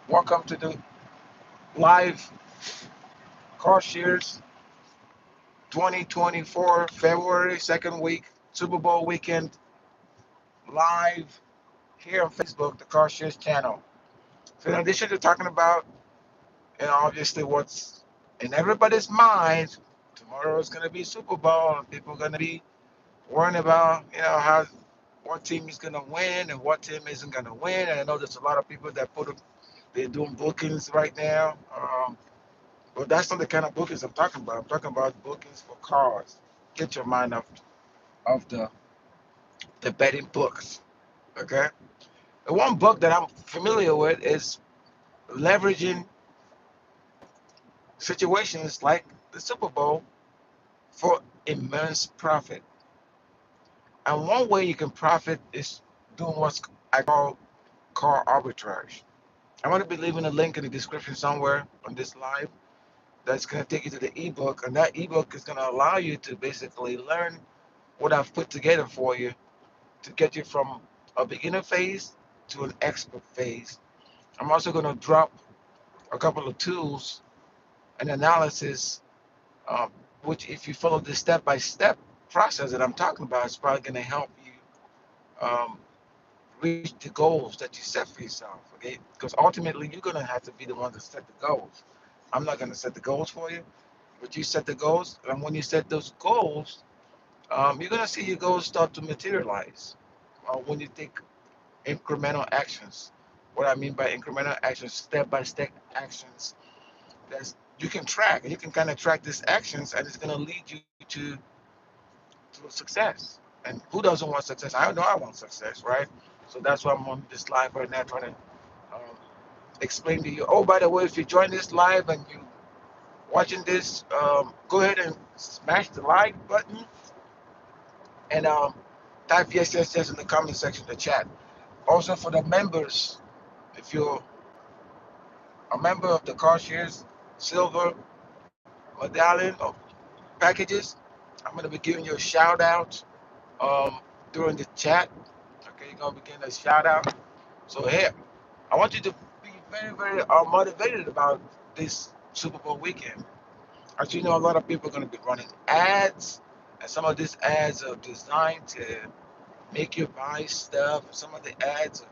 Welcome to the live Carshierge 2024 February 2nd week Super Bowl weekend live here on Facebook, the Carshierge channel. So in addition to talking about, obviously what's in everybody's mind, tomorrow is going to be Super Bowl and people are going to be worrying about, how what team is going to win and what team isn't going to win. And I know there's a lot of people that they're doing bookings right now. But that's not the kind of bookings I'm talking about. I'm talking about bookings for cars. Get your mind off the betting books. Okay? The one book that I'm familiar with is leveraging situations like the Super Bowl for immense profit. And one way you can profit is doing what I call car arbitrage. I'm going to be leaving a link in the description somewhere on this live that's going to take you to the ebook. And that ebook is going to allow you to basically learn what I've put together for you to get you from a beginner phase to an expert phase. I'm also going to drop a couple of tools and analysis, um, which, if you follow the step by step process that I'm talking about, is probably going to help you reach the goals that you set for yourself. Okay, because ultimately you're going to have to be the one to set the goals. I'm not going to set the goals for you, but you set the goals, and when you set those goals, you're going to see your goals start to materialize when you take incremental actions. What I mean by incremental actions, step by step actions, that's you can track. You can kind of track these actions, and it's going to lead you to success. And who doesn't want success? I know I want success, right? So that's why I'm on this live right now, trying to um, explain to you. Oh, by the way, if you join this live and you watching this, go ahead and smash the like button and type yes, yes, yes in the comment section of the chat. Also for the members, if you're a member of the Carshierge Silver Medallion of packages, I'm going to be giving you a shout out during the chat. Okay, you're going to be getting a shout out. So here, I want you to be very, very motivated about this Super Bowl weekend. As you know, a lot of people are going to be running ads, and some of these ads are designed to make you buy stuff. Some of the ads are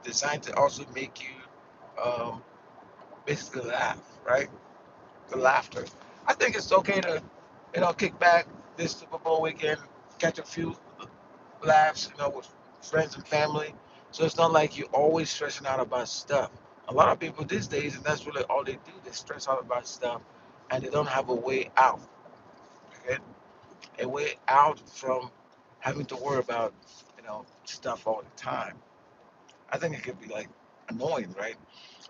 designed to also make you um, basically laugh, right? The laughter. I think it's okay to, kick back this Super Bowl weekend, catch a few laughs, with friends and family. So it's not like you're always stressing out about stuff. A lot of people these days, and that's really all they do, they stress out about stuff and they don't have a way out, okay? A way out from having to worry about, stuff all the time. I think it could be like annoying, right?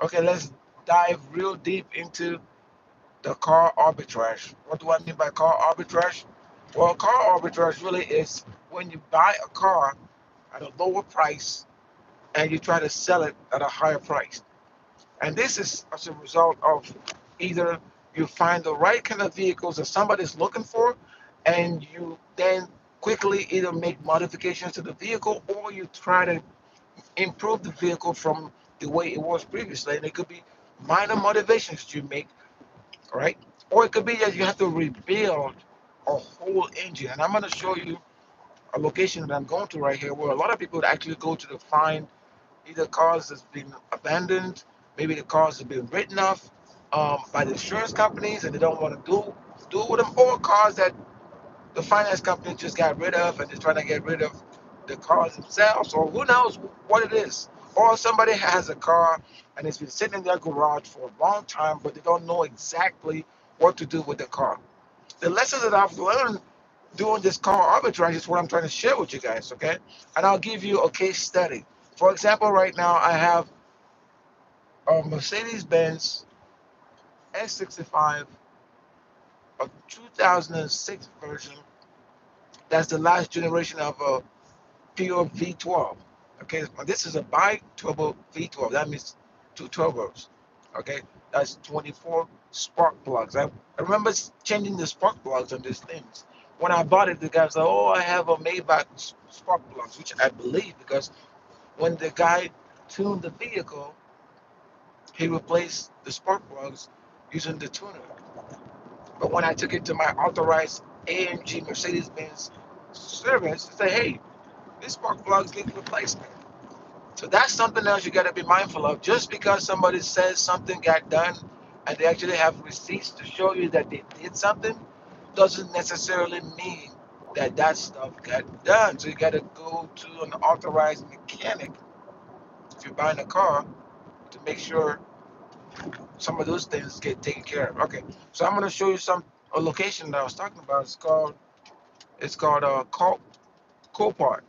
Okay, let's dive real deep into the car arbitrage. What do I mean by car arbitrage? Well, car arbitrage really is when you buy a car at a lower price and you try to sell it at a higher price. And this is as a result of either you find the right kind of vehicles that somebody's looking for and you then quickly either make modifications to the vehicle or you try to improve the vehicle from the way it was previously. And it could be minor modifications you make, right? Or it could be that you have to rebuild a whole engine. And I'm going to show you a location that I'm going to right here where a lot of people actually go to find either cars that's been abandoned, maybe the cars have been written off by the insurance companies and they don't want to do with them, or cars that the finance company just got rid of and they're trying to get rid of the cars themselves, or who knows what it is. Or somebody has a car and it's been sitting in their garage for a long time, but they don't know exactly what to do with the car. The lessons that I've learned doing this car arbitrage is what I'm trying to share with you guys, okay? And I'll give you a case study. For example, right now I have a Mercedes-Benz S65, a 2006 version. That's the last generation of a pure V12. Okay, this is a bi-turbo V12. That means two turbos. Okay, that's 24 spark plugs. I remember changing the spark plugs on these things. When I bought it, the guy said, "Oh, I have a Maybach spark plugs," which I believe because when the guy tuned the vehicle, He replaced the spark plugs using the tuner. But when I took it to my authorized AMG Mercedes-Benz service, they say, hey, this spark plugs need replacement. So that's something else you got to be mindful of. Just because somebody says something got done and they actually have receipts to show you that they did something, doesn't necessarily mean that that stuff got done. So you got to go to an authorized mechanic if you're buying a car to make sure some of those things get taken care of. Okay, so I'm going to show you a location that I was talking about. It's called Copart.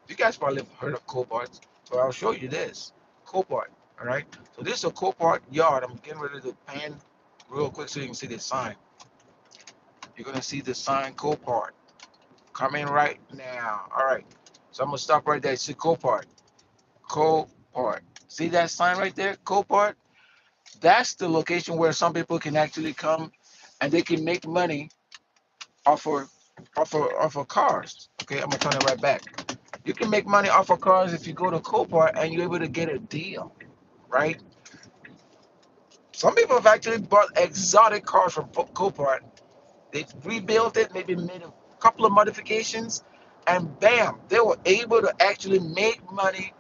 You guys probably have heard of Copart, so I'll show you this Copart. All right. So this is a Copart yard. I'm getting ready to pan real quick so you can see the sign. You're gonna see the sign Copart coming right now. All right. So I'm gonna stop right there. See Copart. Copart. See that sign right there? Copart. That's the location where some people can actually come and they can make money off of off of cars. Okay, I'm gonna turn it right back. You can make money off of cars if you go to Copart and you're able to get a deal, right? Some people have actually bought exotic cars from Copart. They've rebuilt it, maybe made a couple of modifications, and bam, they were able to actually make money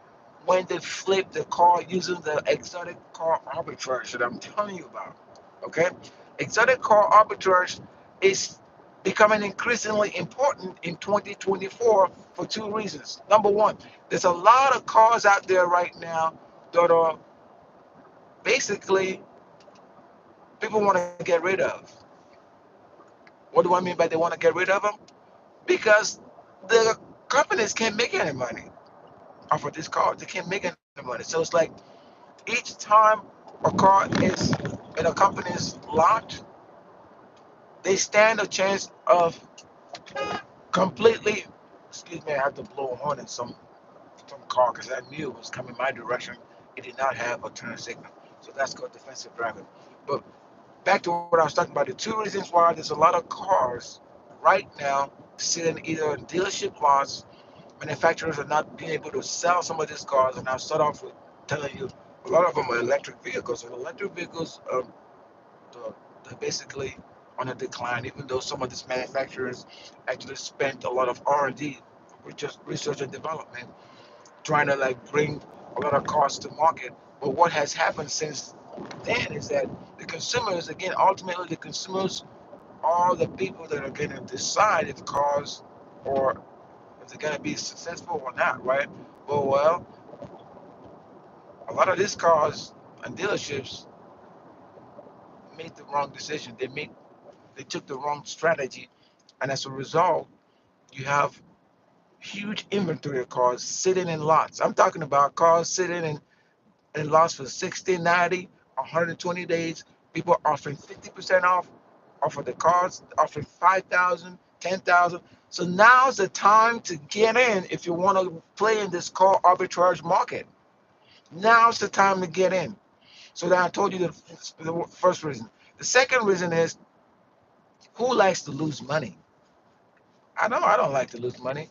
when they flipped the car using the exotic car arbitrage that I'm telling you about. Okay? Exotic car arbitrage is becoming increasingly important in 2024 for two reasons. Number one, there's a lot of cars out there right now that are basically people want to get rid of. What do I mean by they want to get rid of them? Because the companies can't make any money off of this car. They can't make any money. So it's like each time a car is in a company's lot, they stand a chance of completely. Excuse me, I had to blow a horn in some car because I knew it was coming my direction. It did not have a turn signal, so that's called defensive driving. But back to what I was talking about, the two reasons why there's a lot of cars right now sitting either in dealership lots. Manufacturers are not being able to sell some of these cars, and I'll start off with telling you a lot of them are electric vehicles, and electric vehicles they're basically on a decline, even though some of these manufacturers actually spent a lot of R&D, which is research and development, trying to like bring a lot of cars to market. But what has happened since then is that the consumers, again, ultimately the consumers are the people that are going to decide if cars or if they're going to be successful or not, right? Well, a lot of these cars and dealerships made the wrong decision. They took the wrong strategy, and as a result, you have huge inventory of cars sitting in lots. I'm talking about cars sitting in lots for 60, 90, 120 days. People offering 50% off of the cars, offering 5,000, 10,000. So now's the time to get in if you want to play in this car arbitrage market. Now's the time to get in. So then I told you the first reason. The second reason is who likes to lose money? I know I don't like to lose money,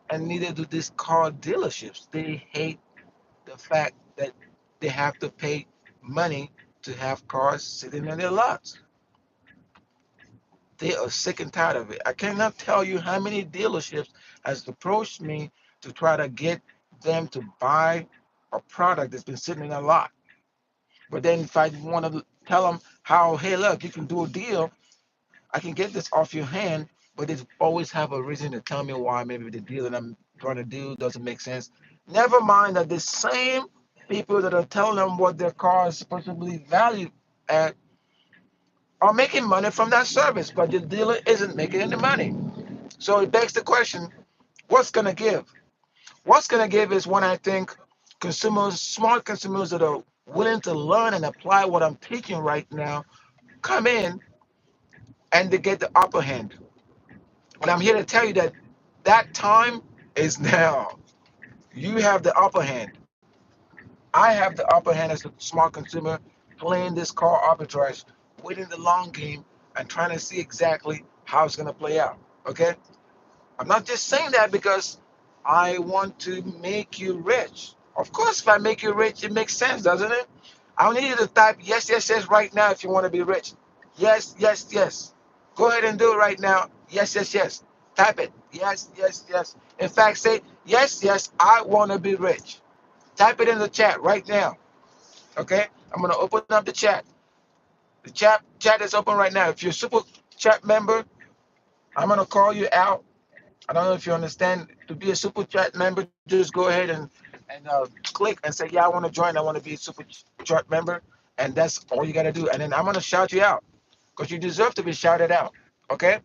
and neither do these car dealerships. They hate the fact that they have to pay money to have cars sitting in their lots. They are sick and tired of it. I cannot tell you how many dealerships has approached me to try to get them to buy a product that's been sitting in a lot. But then if I want to tell them how, hey, look, you can do a deal, I can get this off your hand, but they always have a reason to tell me why maybe the deal that I'm trying to do doesn't make sense. Never mind that the same people that are telling them what their car is supposedly valued at are making money from that service, but the dealer isn't making any money. So it begs the question, what's going to give? What's going to give is when I think consumers, smart consumers that are willing to learn and apply what I'm teaching right now, come in and they get the upper hand. And I'm here to tell you that that time is now. You have the upper hand. I have the upper hand as a smart consumer playing this car arbitrage, waiting the long game and trying to see exactly how it's going to play out. Okay? I'm not just saying that because I want to make you rich. Of course, if I make you rich, it makes sense, doesn't it? I need you to type yes, yes, yes right now if you want to be rich. Yes, yes, yes. Go ahead and do it right now. Yes, yes, yes. Type it. Yes, yes, yes. In fact, say yes, yes, I want to be rich. Type it in the chat right now. Okay? I'm gonna open up the chat. The chat is open right now. If you're a super chat member, I'm gonna call you out. I don't know if you understand. To be a super chat member, just go ahead and click and say, yeah, I want to join. I want to be a super chat member, and that's all you gotta do. And then I'm gonna shout you out because you deserve to be shouted out. Okay?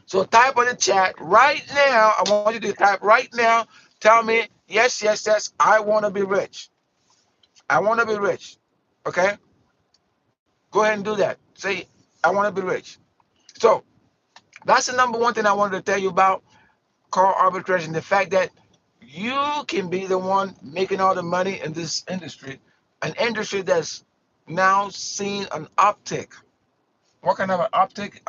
So type on the chat right now. I want you to type right now. Tell me yes, yes, yes. I want to be rich. I want to be rich. Okay? Go ahead and do that. Say I want to be rich. So that's the number one thing I wanted to tell you about car arbitrage and the fact that you can be the one making all the money in this industry, an industry that's now seeing an uptick. What kind of an uptick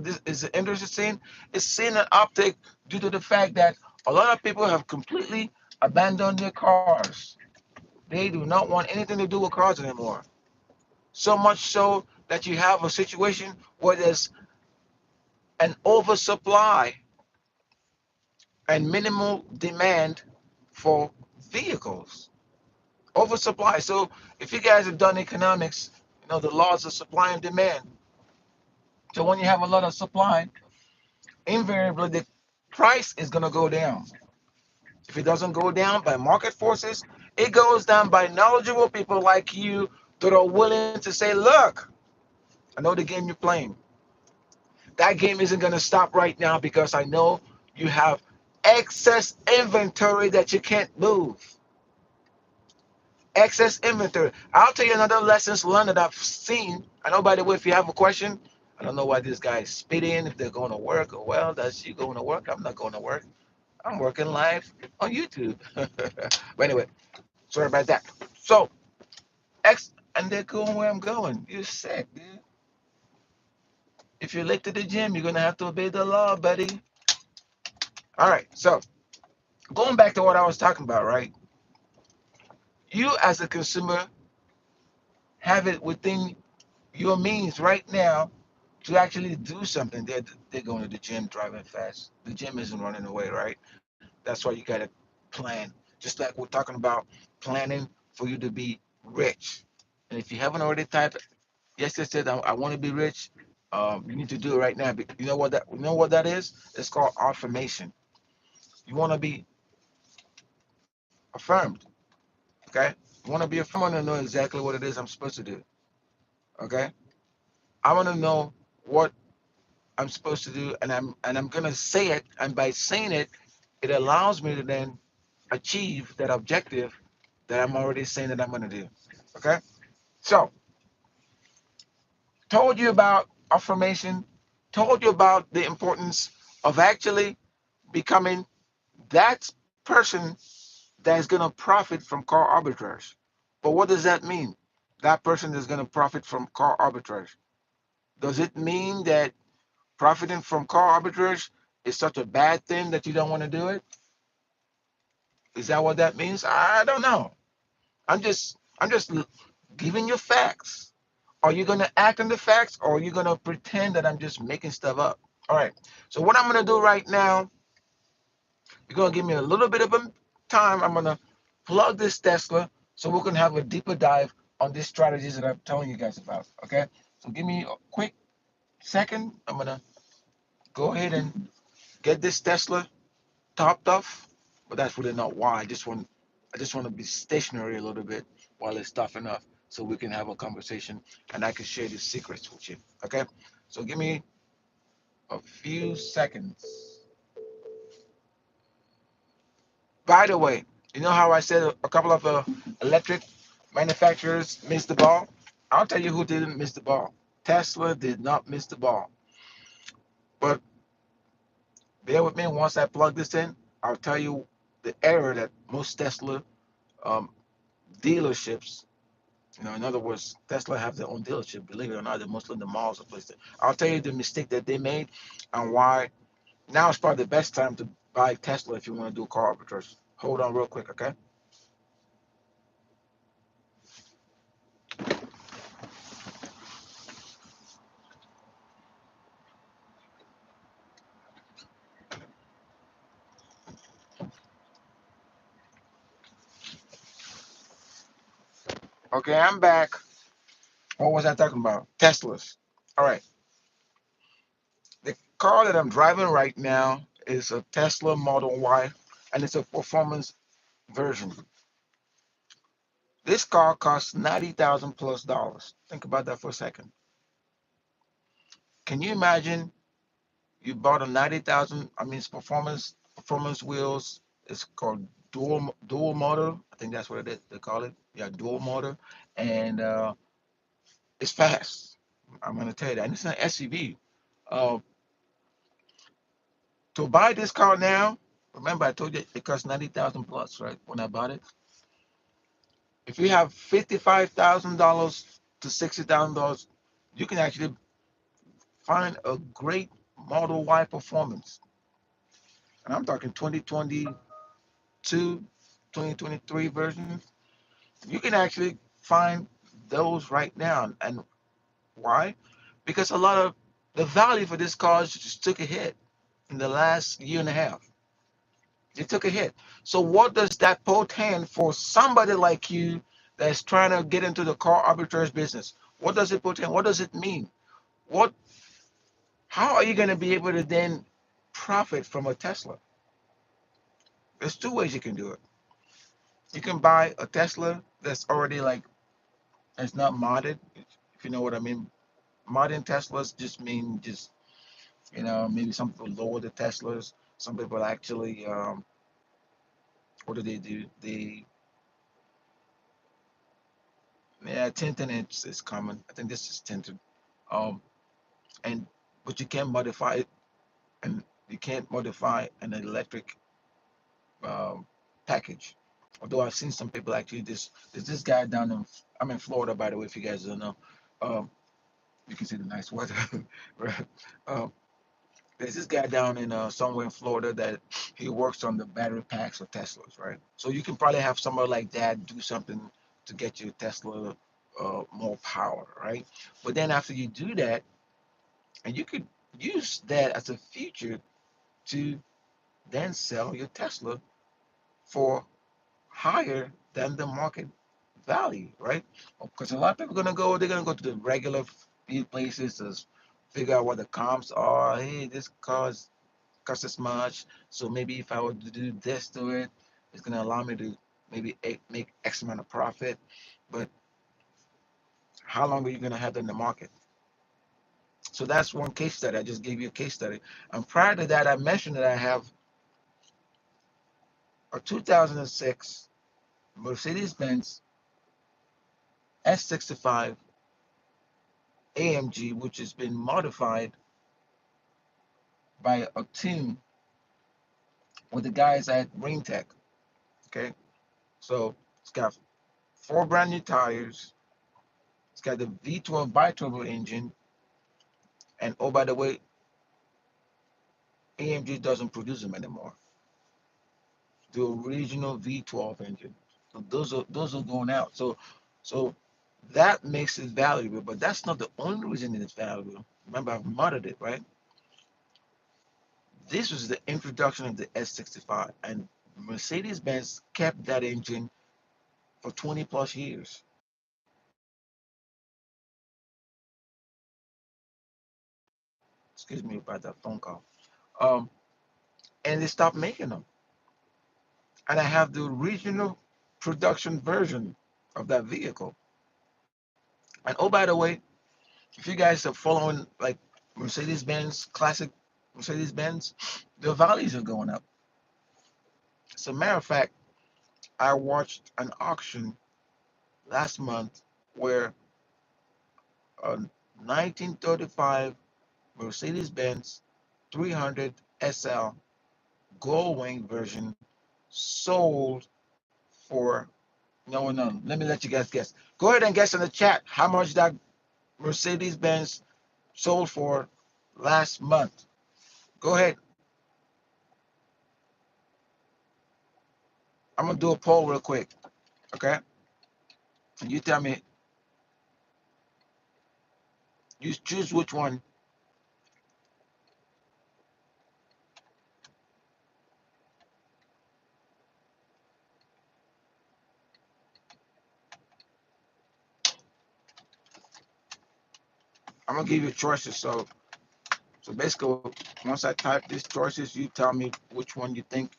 this is the industry seeing? It's seeing an uptick due to the fact that a lot of people have completely abandoned their cars. They do not want anything to do with cars anymore. So much so that you have a situation where there's an oversupply and minimal demand for vehicles. Oversupply. So if you guys have done economics, you know the laws of supply and demand. So when you have a lot of supply, invariably the price is going to go down. If it doesn't go down by market forces, it goes down by knowledgeable people like you that are willing to say, look, I know the game you're playing. That game isn't going to stop right now because I know you have excess inventory that you can't move. Excess inventory. I'll tell you another lessons learned that I've seen. I know, by the way, if you have a question, I don't know why this guy is spitting, if they're going to work or, well, that's you going to work. I'm not going to work. I'm working live on YouTube. But anyway, sorry about that. So, and they're going where I'm going. You're sick, dude. If you're late to the gym, you're going to have to obey the law, buddy. All right. So, going back to what I was talking about, right? You as a consumer have it within your means right now to actually do something. They're going to the gym, driving fast. The gym isn't running away, right? That's why you got to plan. Just like we're talking about planning for you to be rich. And if you haven't already typed, yes, yes, yes, I want to be rich. You need to do it right now. You know what that is? It's called affirmation. You want to be affirmed. Okay. You want to be affirmed. I want to know exactly what it is I'm supposed to do. Okay. I want to know what I'm supposed to do, and I'm gonna say it, and by saying it, it allows me to then achieve that objective that I'm already saying that I'm gonna do. Okay, so told you about affirmation, told you about the importance of actually becoming that person that is gonna profit from car arbitrage. But what does that mean? That person is gonna profit from car arbitrage. Does it mean that profiting from car arbitrage is such a bad thing that you don't want to do it? Is that what that means? I don't know. I'm just giving you facts. Are you gonna act on the facts, or are you gonna pretend that I'm just making stuff up? All right. So what I'm gonna do right now, you're gonna give me a little bit of a time. I'm gonna plug this Tesla so we can have a deeper dive on these strategies that I'm telling you guys about. Okay. So give me a quick second. I'm gonna go ahead and get this Tesla topped off, but that's really not why. I just want to be stationary a little bit while it's tough enough so we can have a conversation and I can share the secrets with you. Okay? So give me a few seconds. By the way, you know how I said a couple of electric manufacturers missed the ball? I'll tell you who didn't miss the ball. Tesla did not miss the ball. But bear with me, once I plug this in, I'll tell you the error that most Tesla um, dealerships, in other words, Tesla have their own dealership. Believe it or not, they're mostly in the malls or places. I'll tell you the mistake that they made and why now is probably the best time to buy Tesla if you want to do car arbitrage. Hold on real quick, okay? Okay, I'm back. What was I talking about? Teslas. All right. The car that I'm driving right now is a Tesla Model Y, and it's a performance version. This car costs 90,000 plus dollars. Think about that for a second. Can you imagine you bought a 90,000? I mean, it's performance wheels. It's called dual motor. I think that's what it is. They call it. Yeah, dual motor, and it's fast. I'm gonna tell you that. And it's an SUV. Uh, to buy this car now, remember I told you it costs 90,000 plus, right? When I bought it, if you have $55,000 to $60,000, you can actually find a great Model Y performance. And I'm talking 2022, 2023 versions. You can actually find those right now. And why? Because a lot of the value for this car just took a hit in the last year and a half. It took a hit. So what does that portend for somebody like you that's trying to get into the car arbitrage business? What does it portend? What does it mean? What? How are you going to be able to then profit from a Tesla? There's two ways you can do it. You can buy a Tesla that's already like it's not modded, if you know what I mean. Modding Teslas just mean just maybe some people lower the Teslas. Some people actually what do they do? They Yeah, tinting is common. I think this is tinted. Um, and but you can't modify it, and you can't modify an electric um, package. Although I've seen some people actually there's this guy down in I'm in Florida, by the way, if you guys don't know. Um, you can see the nice weather. Right? Um, there's this guy down in somewhere in Florida that he works on the battery packs for Teslas, right? So you can probably have somebody like that do something to get your Tesla more power, right? But then after you do that, and you could use that as a feature to then sell your Tesla for higher than the market value, right? Because a lot of people are they're gonna go to the regular places to figure out what the comps are. Hey, this car's costs this much, so maybe if I were to do this to it, it's gonna allow me to maybe make X amount of profit. But how long are you gonna have that in the market? So that's one case study. I just gave you a case study. And prior to that, I mentioned that I have a 2006 Mercedes-Benz S65 AMG, which has been modified by a team with the guys at Ring Tech. Okay, so it's got four brand new tires. It's got the V12 bi-turbo engine, and oh by the way, AMG doesn't produce them anymore. The original V12 engine. So those are going out. So that makes it valuable, but that's not the only reason it's valuable. Remember, I've modded it, right? This was the introduction of the S65, and Mercedes-Benz kept that engine for 20 plus years. Excuse me about that phone call. Um, and they stopped making them. And I have the original production version of that vehicle. And oh, by the way, if you guys are following like Mercedes-Benz, classic Mercedes-Benz, the values are going up. As a matter of fact, I watched an auction last month where a 1935 Mercedes-Benz 300 SL Gold Wing version sold for no. Let me let you guys guess. Go ahead and guess in the chat how much that Mercedes-Benz sold for last month. Go ahead. I'm gonna do a poll real quick. Okay? And you tell me, you choose which one. I'm gonna give you choices. So basically, once I type these choices, you tell me which one you think.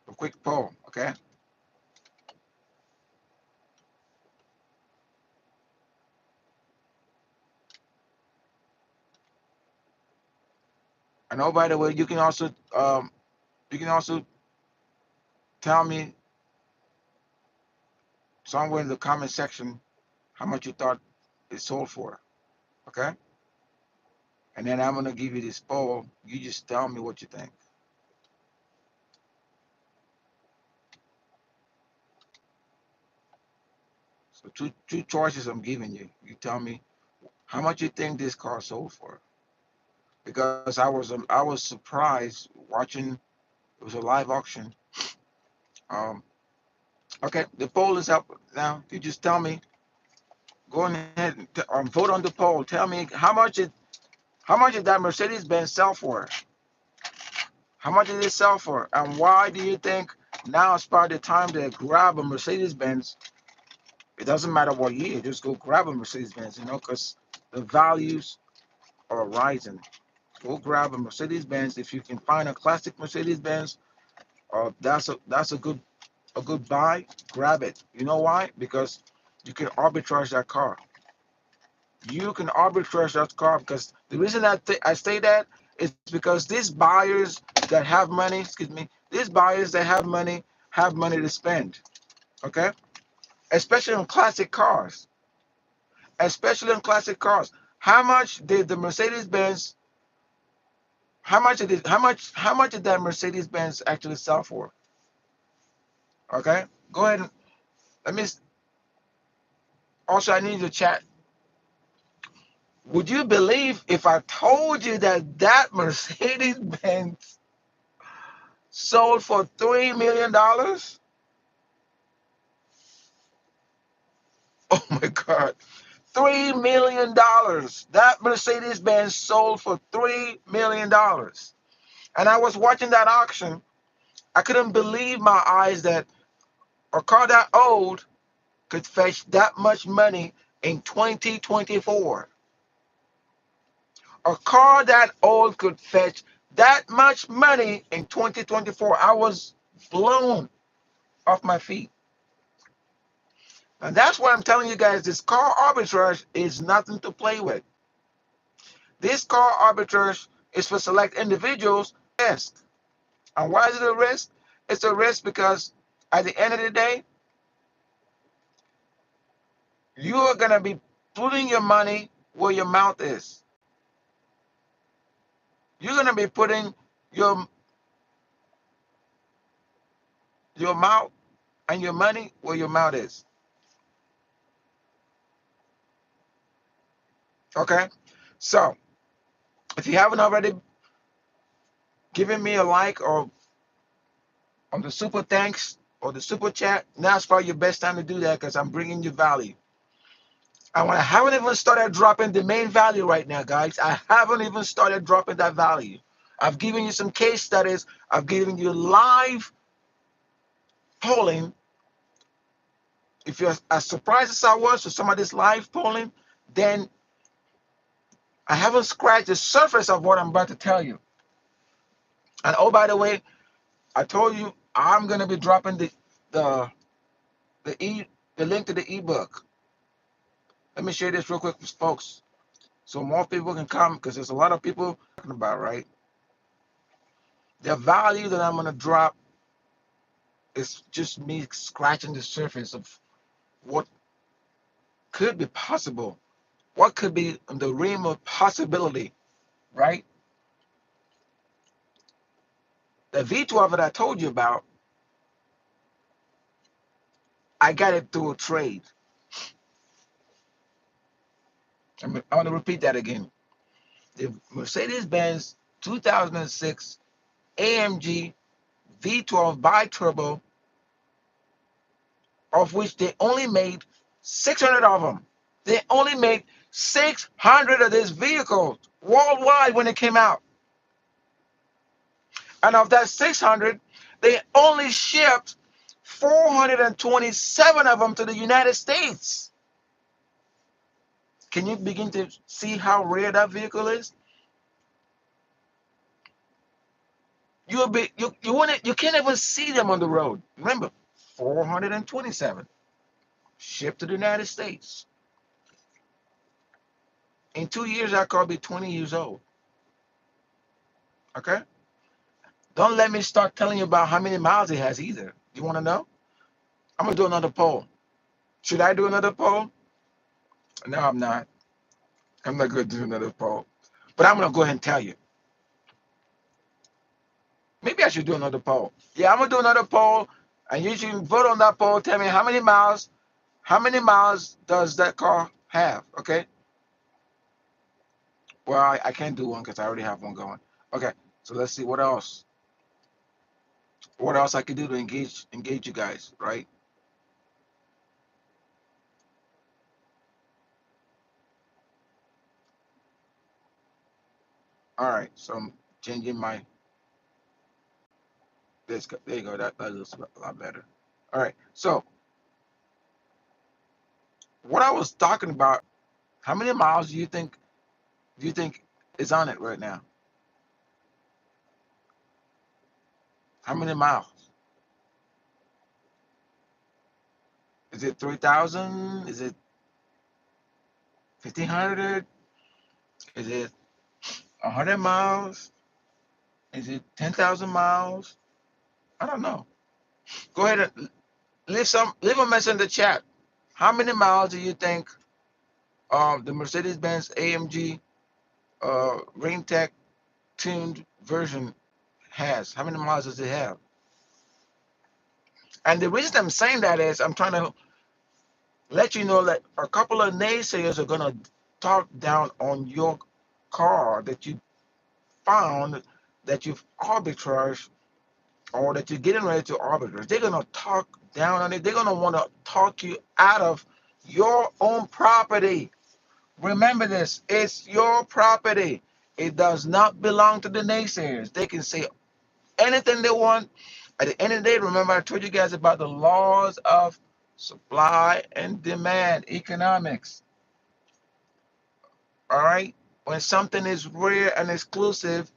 A quick poll, okay? And oh, by the way, you can also tell me somewhere in the comment section how much you thought it sold for, okay? And then I'm gonna give you this poll. You just tell me what you think. So two choices I'm giving you. You tell me how much you think this car sold for. Because I was surprised watching. It was a live auction. Um, okay, the poll is up now. You just tell me. Go ahead and vote on the poll. Tell me how much did that Mercedes Benz sell for? How much did it sell for? And why do you think now is probably the time to grab a Mercedes Benz? It doesn't matter what year, just go grab a Mercedes Benz, because the values are rising. Go grab a Mercedes Benz. If you can find a classic Mercedes Benz, that's a good buy. Grab it. You know why? Because you can arbitrage that car. You can arbitrage that car because the reason I say that is because these buyers that have money, these buyers that have money to spend. Okay, especially on classic cars. Especially on classic cars. How much did the Mercedes Benz? How much did that Mercedes Benz actually sell for? Okay, go ahead and let me. Also, I need to chat. Would you believe if I told you that that Mercedes Benz sold for $3 million? Oh my God, $3 million. That Mercedes Benz sold for $3 million. And I was watching that auction. I couldn't believe my eyes that a car that old could fetch that much money in 2024. A car that old could fetch that much money in 2024. I was blown off my feet. And that's why I'm telling you guys this car arbitrage is nothing to play with. This car arbitrage is for select individuals. Risk. And why is it a risk? It's a risk because at the end of the day, you are going to be putting your money where your mouth is. You're going to be putting your mouth and your money where your mouth is. Okay? So, if you haven't already given me a like or on the super thanks or the super chat, now's probably your best time to do that because I'm bringing you value. And I haven't even started dropping the main value right now, guys. I haven't even started dropping that value. I've given you some case studies. I've given you live polling. If you're as surprised as I was with some of this live polling, then I haven't scratched the surface of what I'm about to tell you. And oh, by the way, I told you I'm gonna be dropping the the link to the ebook. Let me share this real quick with folks, so more people can come because there's a lot of people talking about, right? The value that I'm gonna drop is just me scratching the surface of what could be possible, what could be in the realm of possibility, right? The V12 that I told you about, I got it through a trade. I want to repeat that again. The Mercedes-Benz 2006 AMG V12 bi-turbo, of which they only made 600 of them. They only made 600 of these vehicles worldwide when it came out. And of that 600, they only shipped 427 of them to the United States. Can you begin to see how rare that vehicle is? You can't even see them on the road. Remember, 427 shipped to the United States. In 2 years, that car will be 20 years old. Okay? Don't let me start telling you about how many miles it has either. You want to know? I'm going to do another poll. Should I do another poll? No, I'm not. I'm not going to do another poll. But I'm going to go ahead and tell you. Maybe I should do another poll. Yeah, I'm going to do another poll. And you should vote on that poll. Tell me how many miles does that car have? Okay? Well, I can't do one because I already have one going. Okay, so let's see what else. What else I can do to engage you guys, right? All right, so I'm changing my this. There you go. That looks a lot better. All right, so what I was talking about. How many miles do you think is on it right now? How many miles? Is it 3,000? Is it 1,500? Is it 100 miles? Is it 10,000 miles? I don't know. Go ahead and leave a message in the chat. How many miles do you think the Mercedes-Benz AMG Rain Tech tuned version has? How many miles does it have? And the reason I'm saying that is I'm trying to let you know that a couple of naysayers are going to talk down on your car that you found, that you've arbitraged, or that you're getting ready to arbitrage. They're going to talk down on it. They're going to want to talk you out of your own property. Remember this, it's your property. It does not belong to the naysayers. They can say anything they want. At the end of the day, remember I told you guys about the laws of supply and demand, economics. All right? When something is rare and exclusive,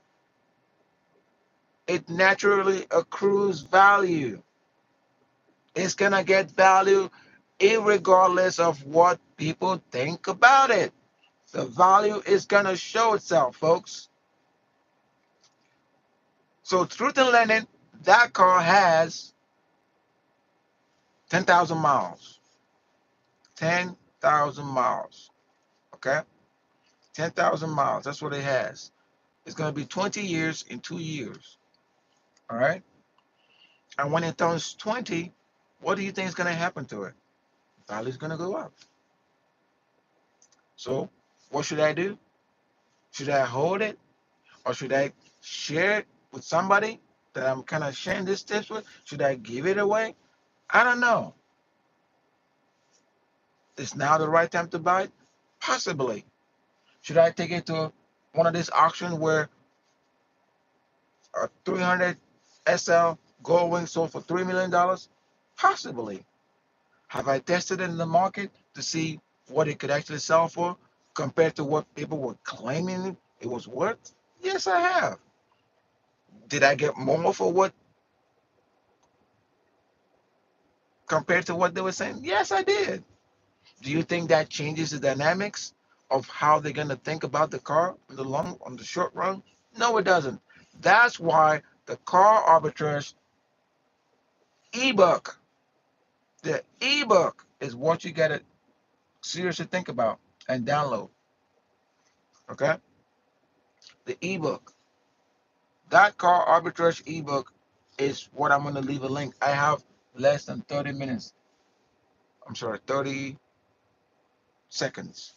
it naturally accrues value. It's going to get value irregardless of what people think about it. The value is going to show itself, folks. So truth in lending, that car has 10,000 miles. 10,000 miles. Okay? 10,000 miles. That's what it has. It's going to be 20 years in 2 years. All right? And when it turns 20, what do you think is going to happen to it? Value is going to go up. So what should I do? Should I hold it? Or should I share it with somebody that I'm kind of sharing these tips with? Should I give it away? I don't know. Is now the right time to buy it? Possibly. Should I take it to one of these auctions where a 300 SL gold wing sold for $3 million? Possibly. Have I tested it in the market to see what it could actually sell for compared to what people were claiming it was worth? Yes, I have. Did I get more for what compared to what they were saying? Yes, I did. Do you think that changes the dynamics of how they're going to think about the car on the short run? No, it doesn't. That's why the car arbitrage ebook, the ebook is what you got to seriously think about and download. Okay? The ebook. That car arbitrage ebook is what I'm going to leave a link. I have less than 30 minutes. I'm sorry, 30 seconds.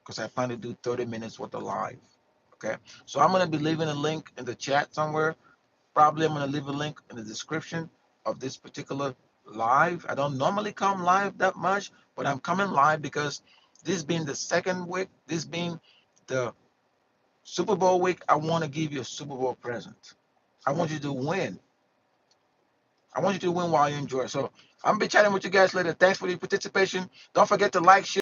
Because I plan to do 30 minutes worth of live. Okay? So I'm going to be leaving a link in the chat somewhere. Probably I'm going to leave a link in the description of this particular live. I don't normally come live that much, but I'm coming live because this being the second week, this being the Super Bowl week, I want to give you a Super Bowl present. I want you to win. I want you to win while you enjoy. So I'm going to be chatting with you guys later. Thanks for your participation. Don't forget to like, share.